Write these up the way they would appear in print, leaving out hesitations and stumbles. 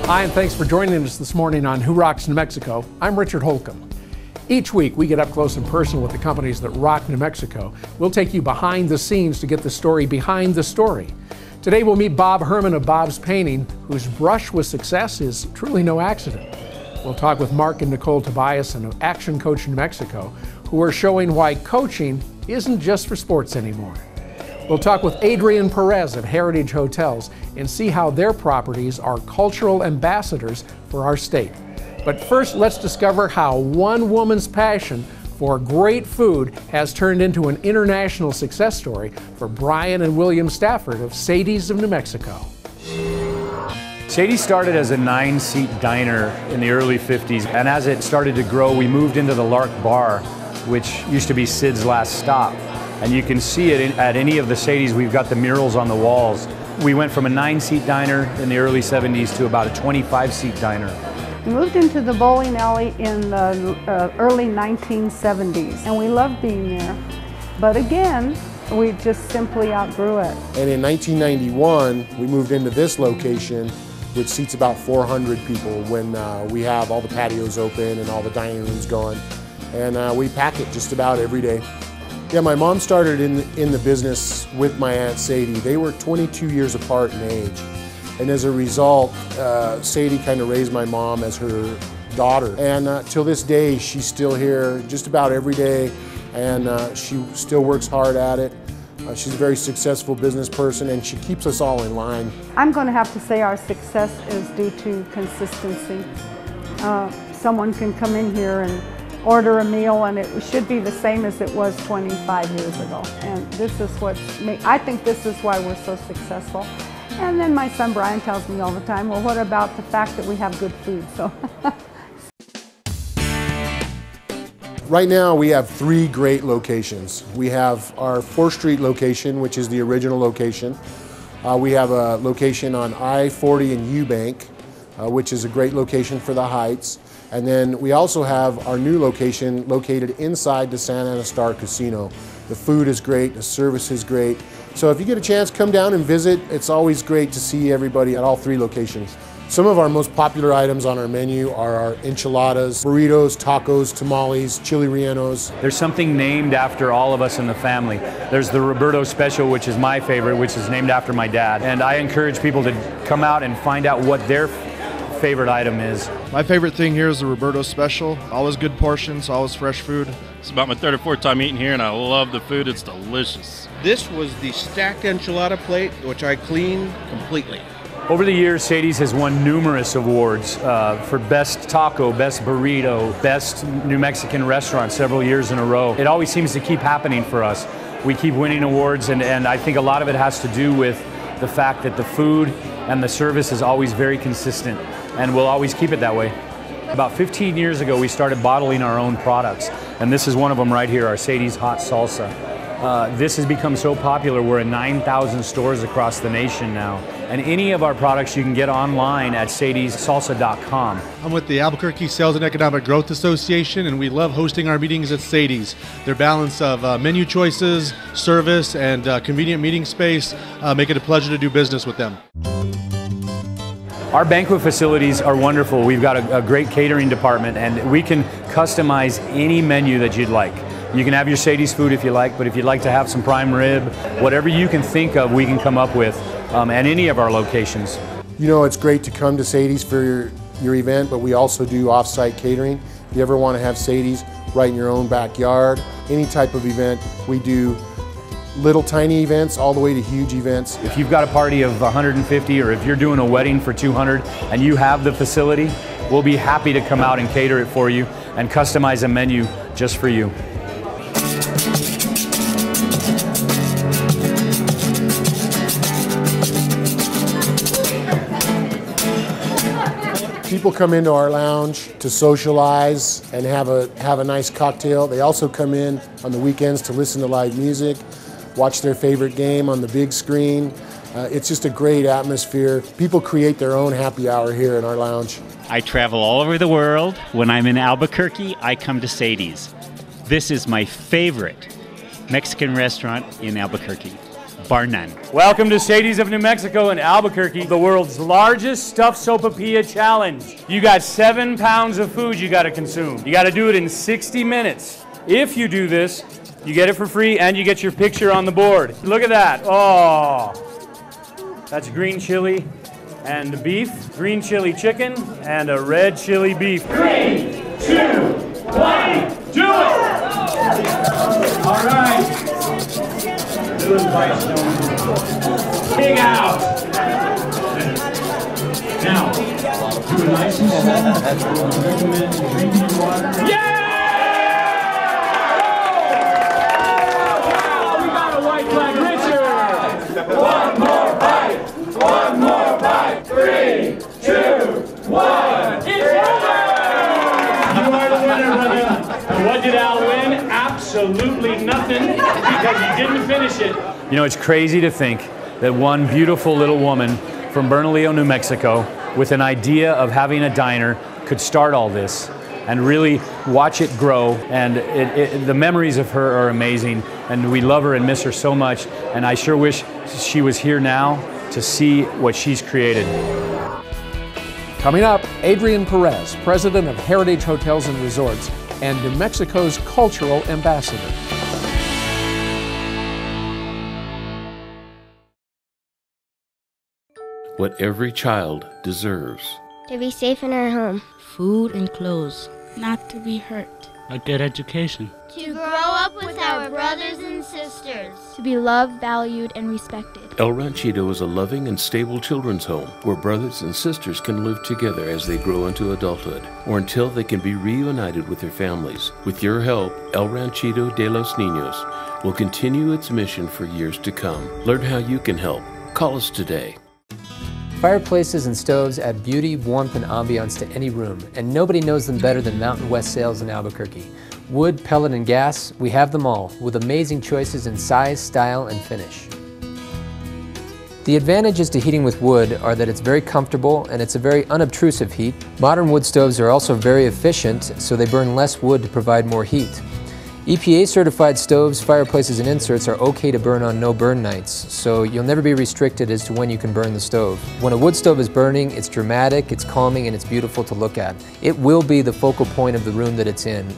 Hi, and thanks for joining us this morning on Who Rocks New Mexico. I'm Richard Holcomb. Each week, we get up close and personal with the companies that rock New Mexico. We'll take you behind the scenes to get the story behind the story. Today, we'll meet Bob Herman of Bob's Painting, whose brush with success is truly no accident. We'll talk with Mark and Nicole Tobiasen of Action Coach New Mexico, who are showing why coaching isn't just for sports anymore. We'll talk with Adrian Perez of Heritage Hotels and see how their properties are cultural ambassadors for our state. But first, let's discover how one woman's passion for great food has turned into an international success story for Brian and William Stafford of Sadie's of New Mexico. Sadie's started as a 9-seat diner in the early 50s, and as it started to grow, we moved into the Lark Bar, which used to be Sid's last stop. And you can see it at any of the Sadie's. We've got the murals on the walls. We went from a 9-seat diner in the early 70s to about a 25-seat diner. We moved into the bowling alley in the early 1970s, and we loved being there. But again, we just simply outgrew it. And in 1991, we moved into this location, which seats about 400 people when we have all the patios open and all the dining rooms going. And we pack it just about every day. Yeah, my mom started in the business with my Aunt Sadie. They were 22 years apart in age. And as a result, Sadie kind of raised my mom as her daughter. And till this day, she's still here just about every day, and she still works hard at it. She's a very successful business person, and she keeps us all in line. I'm going to have to say our success is due to consistency. Someone can come in here and order a meal, and it should be the same as it was 25 years ago. And this is I think this is why we're so successful. And then my son Brian tells me all the time, well, what about the fact that we have good food? So. Right now we have 3 great locations. We have our 4th Street location, which is the original location. We have a location on I-40 in Eubank, which is a great location for the Heights. And then we also have our new location located inside the Santa Ana Star Casino. The food is great, the service is great. So if you get a chance, come down and visit. It's always great to see everybody at all 3 locations. Some of our most popular items on our menu are our enchiladas, burritos, tacos, tamales, chili rellenos. There's something named after all of us in the family. There's the Roberto Special, which is my favorite, which is named after my dad. And I encourage people to come out and find out what their favorite item is. My favorite thing here is the Roberto Special. Always good portions, always fresh food. It's about my 3rd or 4th time eating here, and I love the food. It's delicious. This was the stacked enchilada plate, which I cleaned completely. Over the years, Sadie's has won numerous awards for best taco, best burrito, best New Mexican restaurant several years in a row. It always seems to keep happening for us. We keep winning awards, and I think a lot of it has to do with the fact that the food and the service is always very consistent, and we'll always keep it that way. About 15 years ago, we started bottling our own products, and this is one of them right here, our Sadie's Hot Salsa. This has become so popular, we're in 9,000 stores across the nation now. And any of our products you can get online at sadiessalsa.com. I'm with the Albuquerque Sales and Economic Growth Association, and we love hosting our meetings at Sadie's. Their balance of menu choices, service, and convenient meeting space make it a pleasure to do business with them. Our banquet facilities are wonderful. We've got a great catering department, and we can customize any menu that you'd like. You can have your Sadie's food if you like, but if you'd like to have some prime rib, whatever you can think of, we can come up with at any of our locations. You know, it's great to come to Sadie's for your event, but we also do off-site catering. If you ever want to have Sadie's right in your own backyard, any type of event, we do little tiny events all the way to huge events. If you've got a party of 150, or if you're doing a wedding for 200 and you have the facility, we'll be happy to come out and cater it for you and customize a menu just for you. People come into our lounge to socialize and have a nice cocktail. They also come in on the weekends to listen to live music. watch their favorite game on the big screen. It's just a great atmosphere. People create their own happy hour here in our lounge. I travel all over the world. When I'm in Albuquerque, I come to Sadie's. This is my favorite Mexican restaurant in Albuquerque, bar none. Welcome to Sadie's of New Mexico in Albuquerque, the world's largest stuffed sopapilla challenge. You got 7 pounds of food you got to consume. You got to do it in 60 minutes. If you do this, you get it for free and you get your picture on the board. Look at that. Oh, that's green chili and beef, green chili chicken, and a red chili beef. 3, 2, 1, do it! All right. Doing Whitestone. Pig out. Now, do it nice and slow. Recommend drinking water. Yeah! Wow, we got a white flag. Richard! One more bite! One more bite! 3, 2, 1. It's over! You are the winner, brother. And what did Al win? Absolutely nothing, because he didn't finish it. You know, it's crazy to think that one beautiful little woman from Bernalillo, New Mexico, with an idea of having a diner, could start all this and really watch it grow. And the memories of her are amazing, and we love her and miss her so much. And I sure wish she was here now to see what she's created. Coming up, Adrian Perez, president of Heritage Hotels and Resorts and New Mexico's cultural ambassador. What every child deserves. To be safe in our home. Food and clothes. Not to be hurt. A good education. To grow up with our brothers and sisters. To be loved, valued, and respected. El Ranchito is a loving and stable children's home where brothers and sisters can live together as they grow into adulthood or until they can be reunited with their families. With your help, El Ranchito de los Niños will continue its mission for years to come. Learn how you can help. Call us today. Fireplaces and stoves add beauty, warmth, and ambiance to any room, and nobody knows them better than Mountain West Sales in Albuquerque. Wood, pellet, and gas, we have them all, with amazing choices in size, style, and finish. The advantages to heating with wood are that it's very comfortable and it's a very unobtrusive heat. Modern wood stoves are also very efficient, so they burn less wood to provide more heat. EPA certified stoves, fireplaces, and inserts are okay to burn on no burn nights, so you'll never be restricted as to when you can burn the stove. When a wood stove is burning, it's dramatic, it's calming, and it's beautiful to look at. It will be the focal point of the room that it's in.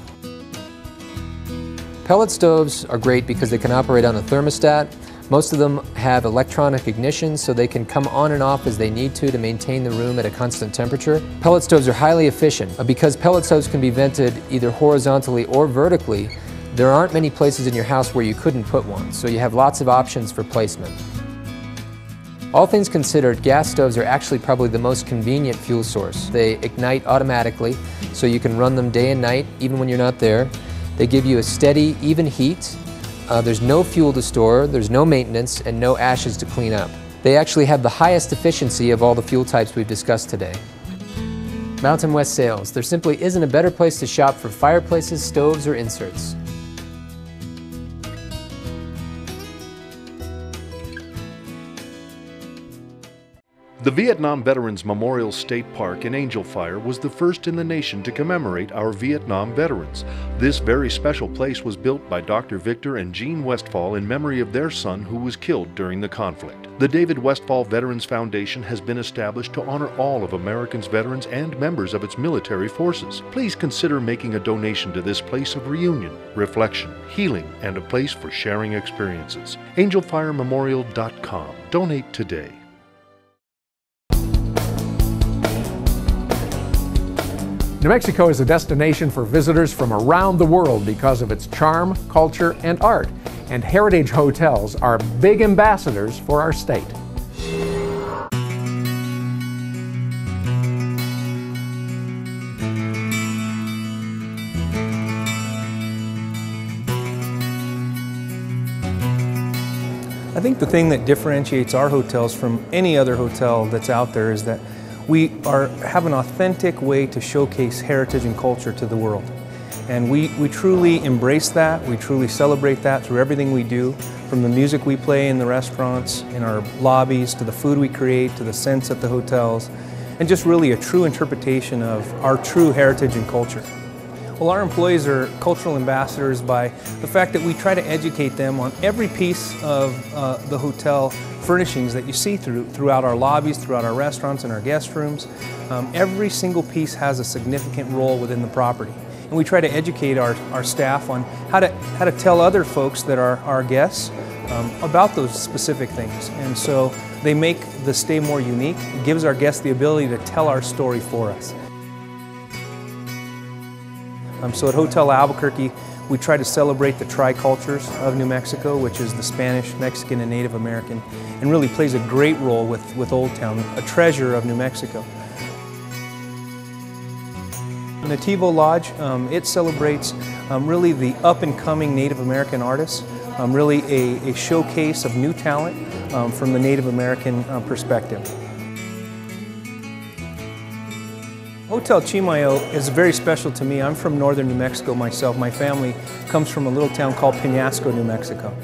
Pellet stoves are great because they can operate on a thermostat. Most of them have electronic ignition, so they can come on and off as they need to maintain the room at a constant temperature. Pellet stoves are highly efficient. Because pellet stoves can be vented either horizontally or vertically, there aren't many places in your house where you couldn't put one, so you have lots of options for placement. All things considered, gas stoves are actually probably the most convenient fuel source. They ignite automatically, so you can run them day and night, even when you're not there. They give you a steady, even heat. There's no fuel to store, there's no maintenance, and no ashes to clean up. They actually have the highest efficiency of all the fuel types we've discussed today. Mountain West Sales. There simply isn't a better place to shop for fireplaces, stoves, or inserts. The Vietnam Veterans Memorial State Park in Angel Fire was the first in the nation to commemorate our Vietnam veterans. This very special place was built by Dr. Victor and Jean Westfall in memory of their son who was killed during the conflict. The David Westfall Veterans Foundation has been established to honor all of America's veterans and members of its military forces. Please consider making a donation to this place of reunion, reflection, healing, and a place for sharing experiences. AngelFireMemorial.com. Donate today. New Mexico is a destination for visitors from around the world because of its charm, culture, and art. And Heritage Hotels are big ambassadors for our state. I think the thing that differentiates our hotels from any other hotel that's out there is that we have an authentic way to showcase heritage and culture to the world. And we truly embrace that, we truly celebrate that through everything we do, from the music we play in the restaurants, in our lobbies, to the food we create, to the scents at the hotels, and just really a true interpretation of our true heritage and culture. Well, our employees are cultural ambassadors by the fact that we try to educate them on every piece of the hotel furnishings that you see throughout our lobbies, throughout our restaurants and our guest rooms. Every single piece has a significant role within the property. And we try to educate our staff on how to tell other folks that are our guests about those specific things. And so they make the stay more unique. It gives our guests the ability to tell our story for us. So at Hotel Albuquerque, we try to celebrate the tri-cultures of New Mexico, which is the Spanish, Mexican, and Native American, and really plays a great role with Old Town, a treasure of New Mexico. Nativo Lodge, it celebrates really the up-and-coming Native American artists, really a showcase of new talent from the Native American perspective. Hotel Chimayo is very special to me. I'm from northern New Mexico myself. My family comes from a little town called Peñasco, New Mexico.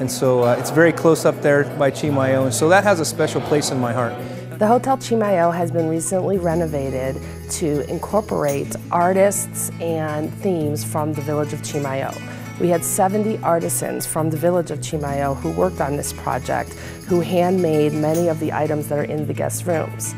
And so it's very close up there by Chimayo, and so that has a special place in my heart. The Hotel Chimayo has been recently renovated to incorporate artists and themes from the village of Chimayo. We had 70 artisans from the village of Chimayo who worked on this project, who handmade many of the items that are in the guest rooms.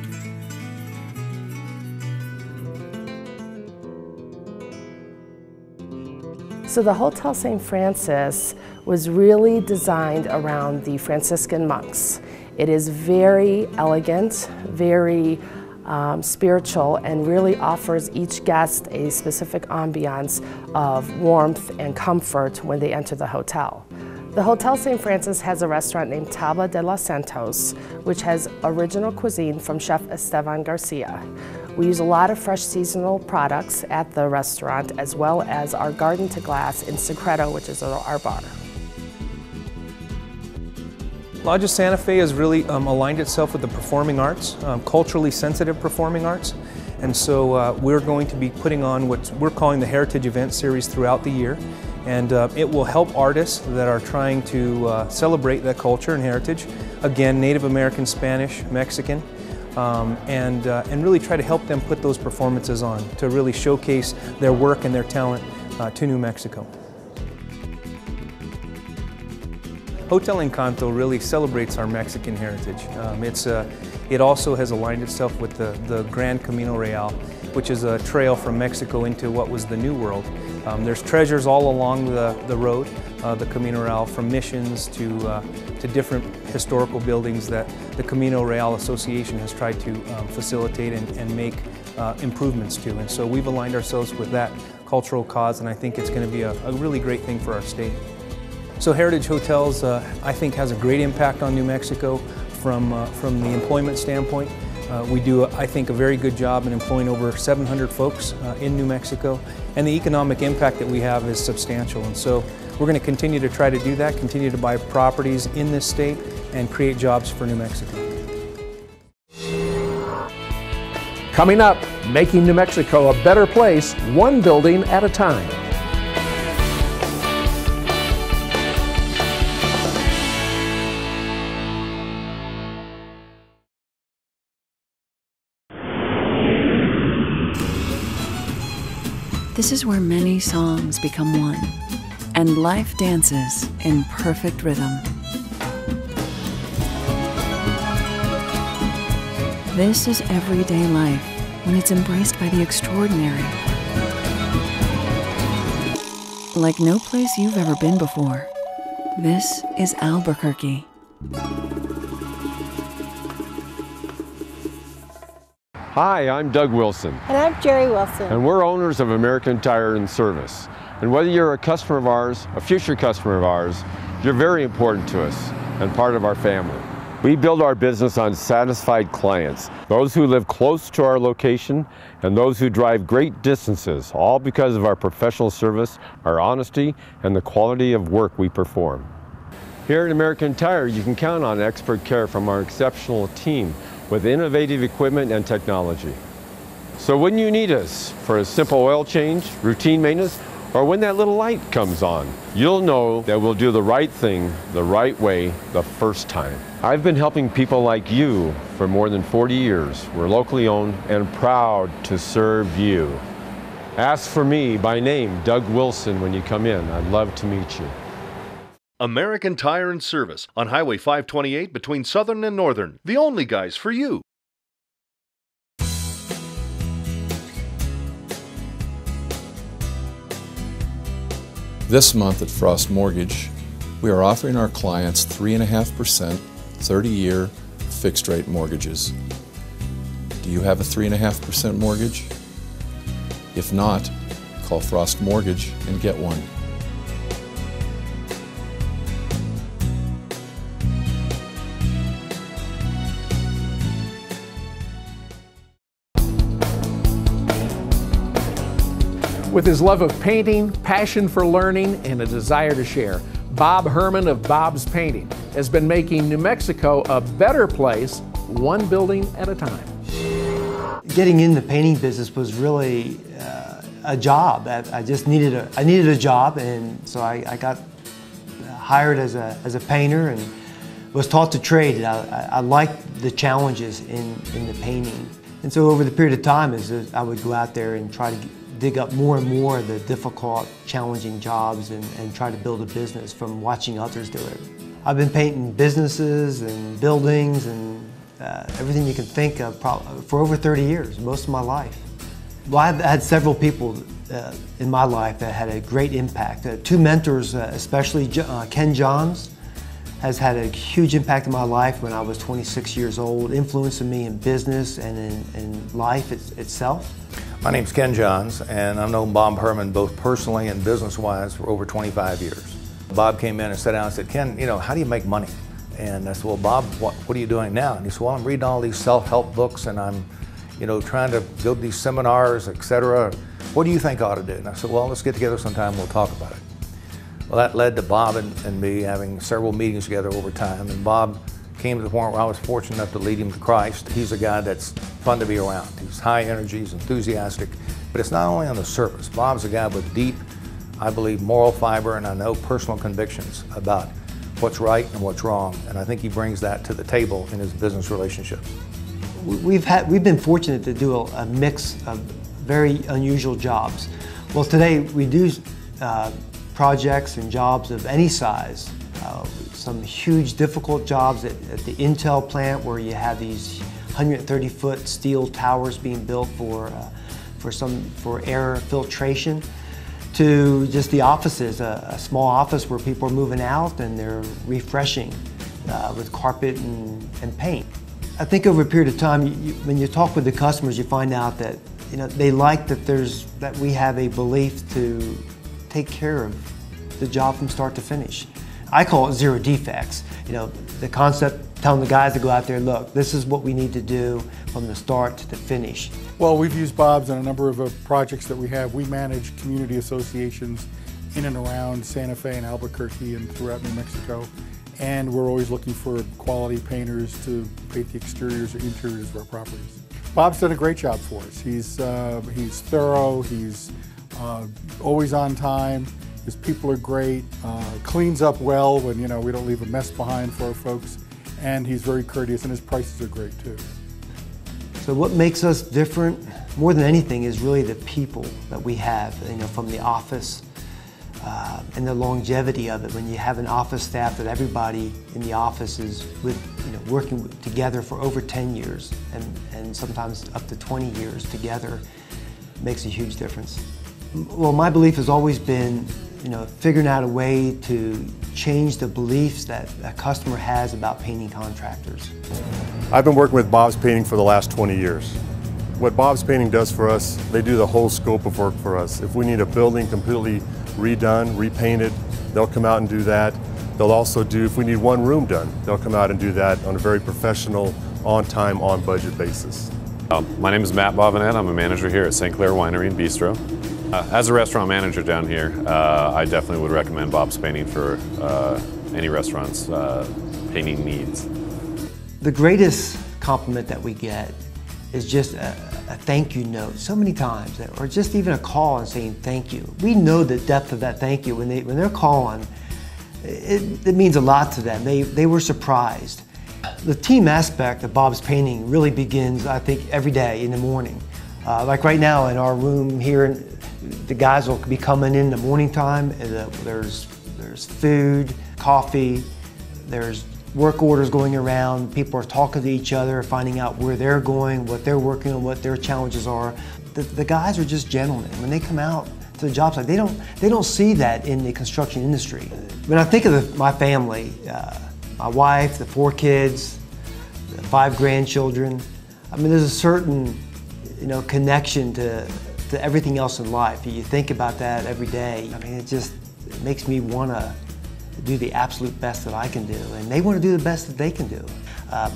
So the Hotel St. Francis was really designed around the Franciscan monks. It is very elegant, very spiritual, and really offers each guest a specific ambiance of warmth and comfort when they enter the hotel. The Hotel St. Francis has a restaurant named Tabla de los Santos, which has original cuisine from Chef Esteban Garcia. We use a lot of fresh seasonal products at the restaurant, as well as our garden to glass in Secreto, which is our bar. Lodge of Santa Fe has really aligned itself with the performing arts, culturally sensitive performing arts. And so we're going to be putting on what we're calling the Heritage Event Series throughout the year. And it will help artists that are trying to celebrate that culture and heritage. Again, Native American, Spanish, Mexican, and really try to help them put those performances on to really showcase their work and their talent to New Mexico. Hotel Encanto really celebrates our Mexican heritage. It also has aligned itself with the Grand Camino Real, which is a trail from Mexico into what was the New World. There's treasures all along the road, the Camino Real, from missions to different historical buildings that the Camino Real Association has tried to facilitate and make improvements to. And so we've aligned ourselves with that cultural cause, and I think it's going to be a really great thing for our state. So Heritage Hotels, I think, has a great impact on New Mexico from the employment standpoint. We do, I think, a very good job in employing over 700 folks in New Mexico, and the economic impact that we have is substantial. And so we're going to continue to try to do that, continue to buy properties in this state, and create jobs for New Mexico. Coming up, making New Mexico a better place, one building at a time. This is where many songs become one, and life dances in perfect rhythm. This is everyday life when it's embraced by the extraordinary. Like no place you've ever been before, this is Albuquerque. Hi, I'm Doug Wilson. And I'm Jerry Wilson. And we're owners of American Tire and Service. And whether you're a customer of ours, a future customer of ours, you're very important to us and part of our family. We build our business on satisfied clients, those who live close to our location and those who drive great distances, all because of our professional service, our honesty, and the quality of work we perform. Here at American Tire, you can count on expert care from our exceptional team with innovative equipment and technology. So when you need us for a simple oil change, routine maintenance, or when that little light comes on, you'll know that we'll do the right thing the right way the first time. I've been helping people like you for more than 40 years. We're locally owned and proud to serve you. Ask for me by name, Doug Wilson, when you come in. I'd love to meet you. American Tire and Service on Highway 528 between Southern and Northern. The only guys for you. This month at Frost Mortgage, we are offering our clients 3.5% 30-year fixed-rate mortgages. Do you have a 3.5% mortgage? If not, call Frost Mortgage and get one. With his love of painting, passion for learning, and a desire to share, Bob Herman of Bob's Painting has been making New Mexico a better place, one building at a time. Getting in the painting business was really a job. I just needed a job, and so I got hired as a painter and was taught to trade. I liked the challenges in the painting, and so over the period of time, I would go out there and try to dig up more and more of the difficult, challenging jobs and try to build a business from watching others do it. I've been painting businesses and buildings and everything you can think of for over 30 years, most of my life. Well, I've had several people in my life that had a great impact. Two mentors, especially Ken Johns, has had a huge impact in my life when I was 26 years old, influencing me in business and in life itself. My name's Ken Johns, and I've known Bob Herman both personally and business-wise for over 25 years. Bob came in and sat down and said, Ken, how do you make money? And I said, well, Bob, what are you doing now? And he said, well, I'm reading all these self-help books and I'm, trying to go to these seminars, etc. What do you think I ought to do? And I said, well, let's get together sometime and we'll talk about it. Well, that led to Bob and me having several meetings together over time. And Bob came to the point where I was fortunate enough to lead him to Christ. He's a guy that's fun to be around. He's high energy, he's enthusiastic, but it's not only on the surface. Bob's a guy with deep, I believe, moral fiber, and I know personal convictions about what's right and what's wrong. And I think he brings that to the table in his business relationships. We've been fortunate to do a mix of very unusual jobs. Well, today we do projects and jobs of any size. Some huge, difficult jobs at the Intel plant where you have these 130-foot steel towers being built for air filtration, to just the offices, a small office where people are moving out and they're refreshing with carpet and paint. I think over a period of time, when you talk with the customers, you find out that they like that we have a belief to take care of the job from start to finish. I call it zero defects. The concept telling the guys to go out there, look, this is what we need to do from the start to the finish. Well, we've used Bob's on a number of projects that we have. We manage community associations in and around Santa Fe and Albuquerque and throughout New Mexico. And we're always looking for quality painters to paint the exteriors or interiors of our properties. Bob's done a great job for us. He's thorough, he's always on time. His people are great, cleans up well when we don't leave a mess behind for our folks, and he's very courteous, and his prices are great too. So what makes us different, more than anything, is really the people that we have, from the office and the longevity of it. When you have an office staff that everybody in the office is working together for over 10 years and sometimes up to 20 years together, makes a huge difference. Well, my belief has always been figuring out a way to change the beliefs that a customer has about painting contractors. I've been working with Bob's Painting for the last 20 years. What Bob's Painting does for us, they do the whole scope of work for us. If we need a building completely redone, repainted, they'll come out and do that. They'll also do, if we need one room done, they'll come out and do that on a very professional, on time, on budget basis. My name is Matt Bobinet. I'm a manager here at St. Clair Winery and Bistro. As a restaurant manager down here, I definitely would recommend Bob's Painting for any restaurant's painting needs. The greatest compliment that we get is just a thank you note so many times, or just even a call and saying thank you. We know the depth of that thank you when they're calling. It means a lot to them. They were surprised. The team aspect of Bob's Painting really begins, I think, every day in the morning. Like right now in our room here, the guys will be coming in the morning time. There's food, coffee, there's work orders going around. People are talking to each other, finding out where they're going, what they're working on, what their challenges are. The guys are just gentlemen. When they come out to the job site, they don't see that in the construction industry. When I think of my family, my wife, the 4 kids, the 5 grandchildren, I mean, there's a certain, connection to everything else in life. You think about that every day. I mean, it makes me want to do the absolute best that I can do, and they want to do the best that they can do.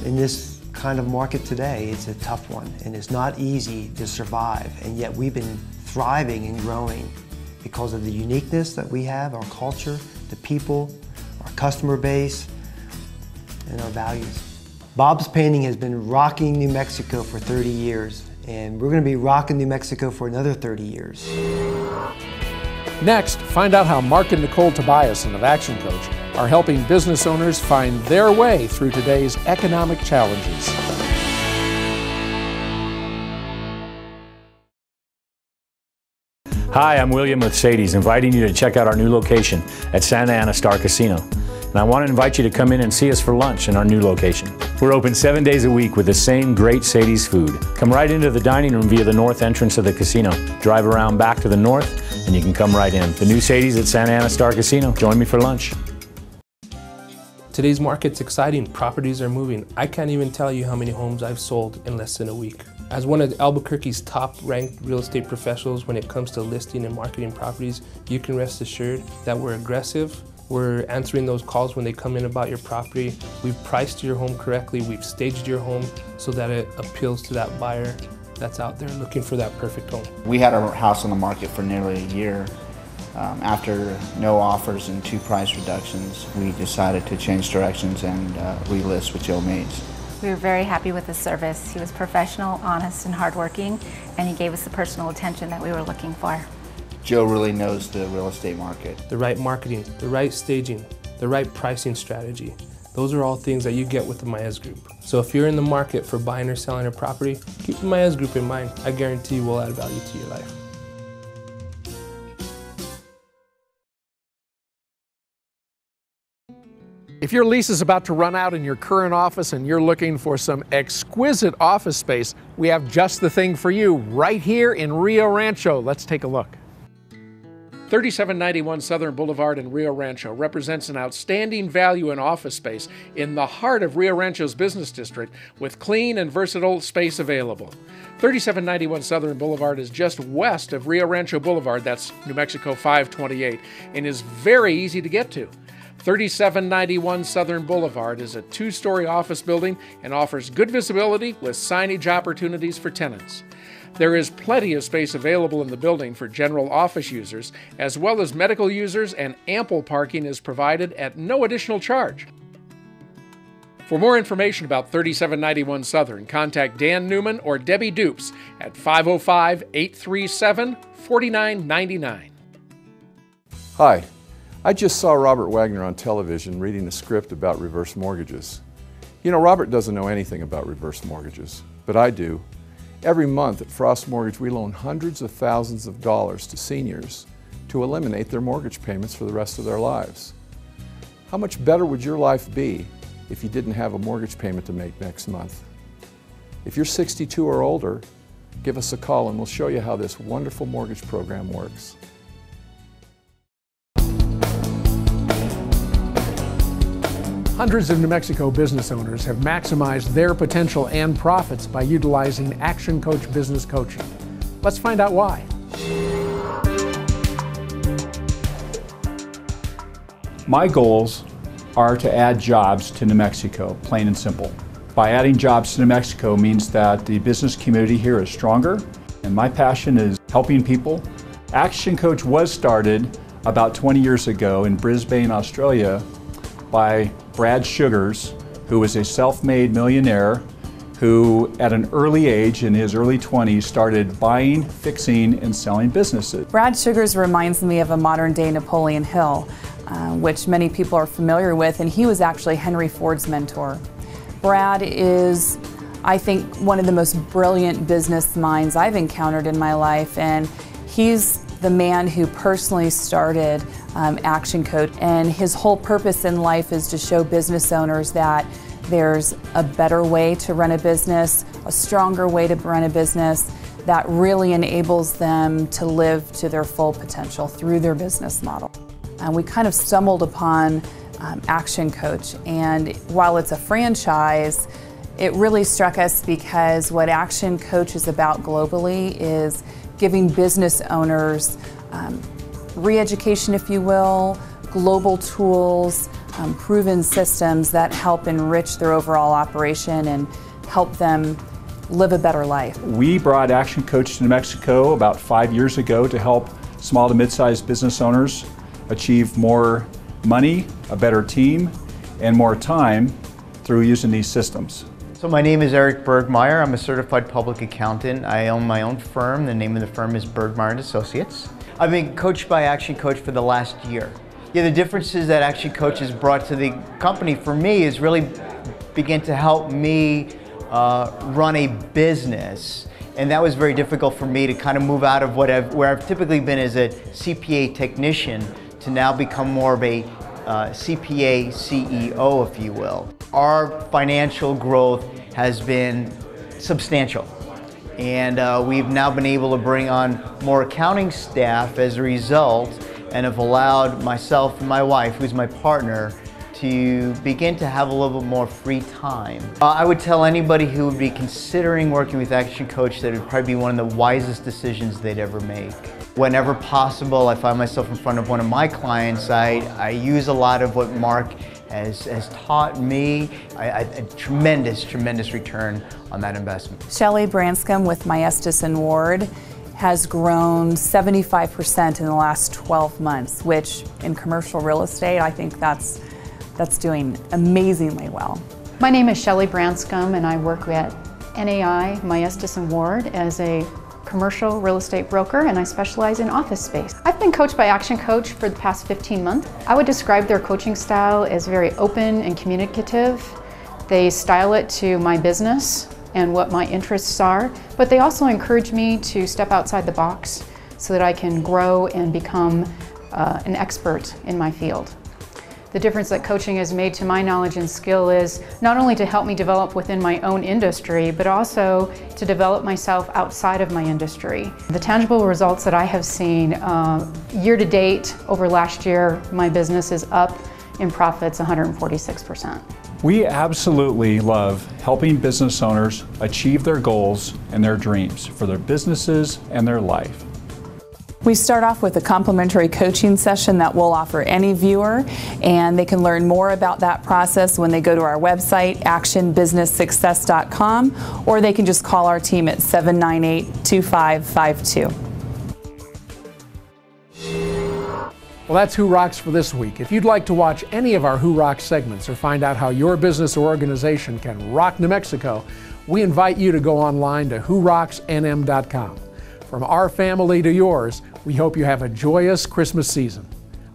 In this kind of market today, it's a tough one, and it's not easy to survive, and yet we've been thriving and growing because of the uniqueness that we have, our culture, the people, our customer base, and our values. Bob's Painting has been rocking New Mexico for 30 years, and we're going to be rocking New Mexico for another 30 years. Next, find out how Mark and Nicole Tobiasen of Action Coach are helping business owners find their way through today's economic challenges. Hi, I'm William with Sadie's, inviting you to check out our new location at Santa Ana Star Casino. And I want to invite you to come in and see us for lunch in our new location. We're open 7 days a week with the same great Sadie's food. Come right into the dining room via the north entrance of the casino. Drive around back to the north and you can come right in. The new Sadie's at Santa Ana Star Casino. Join me for lunch. Today's market's exciting. Properties are moving. I can't even tell you how many homes I've sold in less than a week. As one of Albuquerque's top-ranked real estate professionals when it comes to listing and marketing properties, you can rest assured that we're aggressive. We're answering those calls when they come in about your property. We've priced your home correctly. We've staged your home so that it appeals to that buyer that's out there looking for that perfect home. We had our house on the market for nearly a year. After no offers and 2 price reductions, we decided to change directions and relist with Joe Mays. We were very happy with his service. He was professional, honest, and hardworking, and he gave us the personal attention that we were looking for. Joe really knows the real estate market. The right marketing, the right staging, the right pricing strategy. Those are all things that you get with the Maez Group. So if you're in the market for buying or selling a property, keep the Maez Group in mind. I guarantee we'll add value to your life. If your lease is about to run out in your current office and you're looking for some exquisite office space, we have just the thing for you right here in Rio Rancho. Let's take a look. 3791 Southern Boulevard in Rio Rancho represents an outstanding value in office space in the heart of Rio Rancho's business district with clean and versatile space available. 3791 Southern Boulevard is just west of Rio Rancho Boulevard, that's New Mexico 528, and is very easy to get to. 3791 Southern Boulevard is a 2-story office building and offers good visibility with signage opportunities for tenants. There is plenty of space available in the building for general office users, as well as medical users, and ample parking is provided at no additional charge. For more information about 3791 Southern, contact Dan Newman or Debbie Dupes at 505-837-4999. Hi, I just saw Robert Wagner on television reading a script about reverse mortgages. You know, Robert doesn't know anything about reverse mortgages, but I do. Every month at Frost Mortgage, we loan hundreds of thousands of dollars to seniors to eliminate their mortgage payments for the rest of their lives. How much better would your life be if you didn't have a mortgage payment to make next month? If you're 62 or older, give us a call and we'll show you how this wonderful mortgage program works. Hundreds of New Mexico business owners have maximized their potential and profits by utilizing Action Coach Business Coaching. Let's find out why. My goals are to add jobs to New Mexico, plain and simple. By adding jobs to New Mexico means that the business community here is stronger, and my passion is helping people. Action Coach was started about 20 years ago in Brisbane, Australia, by Brad Sugars, who was a self-made millionaire who at an early age, in his early 20s, started buying, fixing, and selling businesses. Brad Sugars reminds me of a modern day Napoleon Hill, which many people are familiar with, and he was actually Henry Ford's mentor. Brad is, I think, one of the most brilliant business minds I've encountered in my life, and he's the man who personally started Action Coach, and his whole purpose in life is to show business owners that there's a better way to run a business, a stronger way to run a business that really enables them to live to their full potential through their business model. And we kind of stumbled upon Action Coach, and while it's a franchise, it really struck us because what Action Coach is about globally is giving business owners re-education, if you will, global tools, proven systems that help enrich their overall operation and help them live a better life. We brought Action Coach to New Mexico about 5 years ago to help small to mid-sized business owners achieve more money, a better team, and more time through using these systems. So my name is Eric Bergmeyer. I'm a certified public accountant. I own my own firm. The name of the firm is Bergmeyer & Associates. I've been coached by Action Coach for the last year. Yeah, the differences that Action Coach has brought to the company for me is really begin to help me run a business. And that was very difficult for me to kind of move out of where I've typically been as a CPA technician to now become more of a CPA CEO, if you will. Our financial growth has been substantial. And we've now been able to bring on more accounting staff as a result, and have allowed myself and my wife, who's my partner, to begin to have a little bit more free time. I would tell anybody who would be considering working with Action Coach that it would probably be one of the wisest decisions they'd ever make. Whenever possible, I find myself in front of one of my clients, I use a lot of what Mark has taught me, a tremendous return on that investment. Shelley Branscombe with Maestas & Ward has grown 75% in the last 12 months, which in commercial real estate, I think that's doing amazingly well. My name is Shelley Branscombe, and I work at NAI Maestas & Ward as a commercial real estate broker, and I specialize in office space. I've been coached by Action Coach for the past 15 months. I would describe their coaching style as very open and communicative. They style it to my business and what my interests are, but they also encourage me to step outside the box so that I can grow and become an expert in my field. The difference that coaching has made to my knowledge and skill is not only to help me develop within my own industry, but also to develop myself outside of my industry. The tangible results that I have seen year to date over last year, my business is up in profits 146%. We absolutely love helping business owners achieve their goals and their dreams for their businesses and their life. We start off with a complimentary coaching session that we'll offer any viewer, and they can learn more about that process when they go to our website, actionbusinesssuccess.com, or they can just call our team at 798-2552. Well, that's Who Rocks for this week. If you'd like to watch any of our Who Rocks segments or find out how your business or organization can rock New Mexico, we invite you to go online to whorocksnm.com. From our family to yours, we hope you have a joyous Christmas season.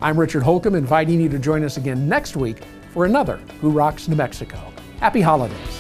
I'm Richard Holcomb, inviting you to join us again next week for another Who Rocks New Mexico. Happy holidays.